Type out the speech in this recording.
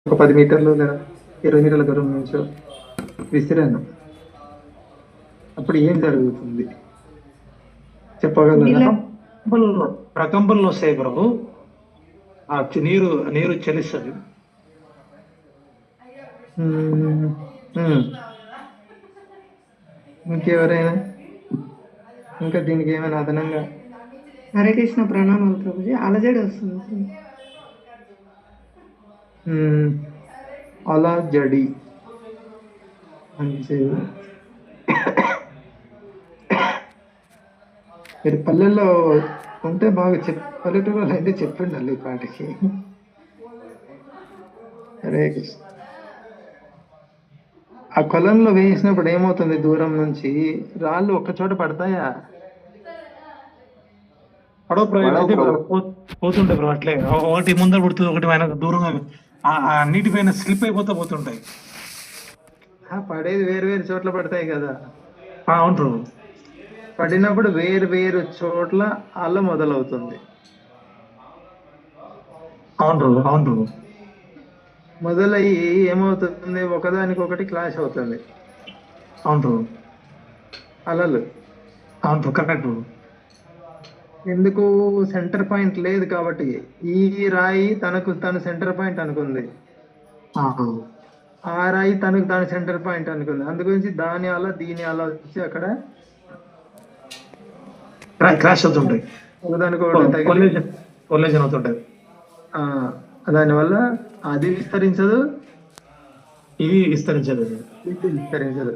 ఒక 10 మీటర్లు లేదా 20 మీటర్ల దూరం నుంచో విసిరాను. అప్పుడు ఏం జరుగుతుంది చెప్పగలరా? ప్రకంపనలు వస్తాయి ప్రభు. ఆ నీరు నీరు చలిస్తుంది. ఇంకెవరైనా ఇంకా దీనికి ఏమైనా అదనంగా? హరే కృష్ణ ప్రణామాలు ప్రభుజీ. అలజడి వస్తుంది. అలా జడి మంచి. మీరు పల్లెల్లో ఉంటే బాగా పల్లెటూరులో అయితే చెప్పిండాలి ఈ పాటికి. హరే కృష్ణ. ఆ కొలంలో వేసినప్పుడు ఏమవుతుంది? దూరం నుంచి రాళ్ళు ఒక్క చోట పడతాయా? పోతుంటాయి బ్రో. అట్లే ఒకటి ముందర పుడుతుంది, ఒకటి ఆయన దూరంగా ఆ నీటి పైన స్లిప్ అయిపోతా పోతుంటాయి. పడేది వేరు వేరు చోట్ల పడతాయి కదా. అవును బ్రో. పడినప్పుడు వేరు వేరు చోట్ల అల్ల మొదలవుతుంది. అవును బ్రో. అవును బ్రో. మొదలయ్యి ఏమవుతుంది? ఒకదానికొకటి క్లాష్ అవుతుంది. అవును బ్రో. అలలు. అవును బ్రో. Correct bro. ఎందుకు? సెంటర్ పాయింట్ లేదు కాబట్టి. ఈ రాయి తనకు తను సెంటర్ పాయింట్ అనుకుంది, ఆ రాయి తనకు తాను సెంటర్ పాయింట్ అనుకుంది. అందుగురించి దాని అలా దీని అలా వచ్చి అక్కడ క్రాష్ అవుతుంటాయి. కొల్లేజన్ అవుతుంటది. దానివల్ల అది విస్తరించదు, ఇది విస్తరించదు. విస్తరించదు.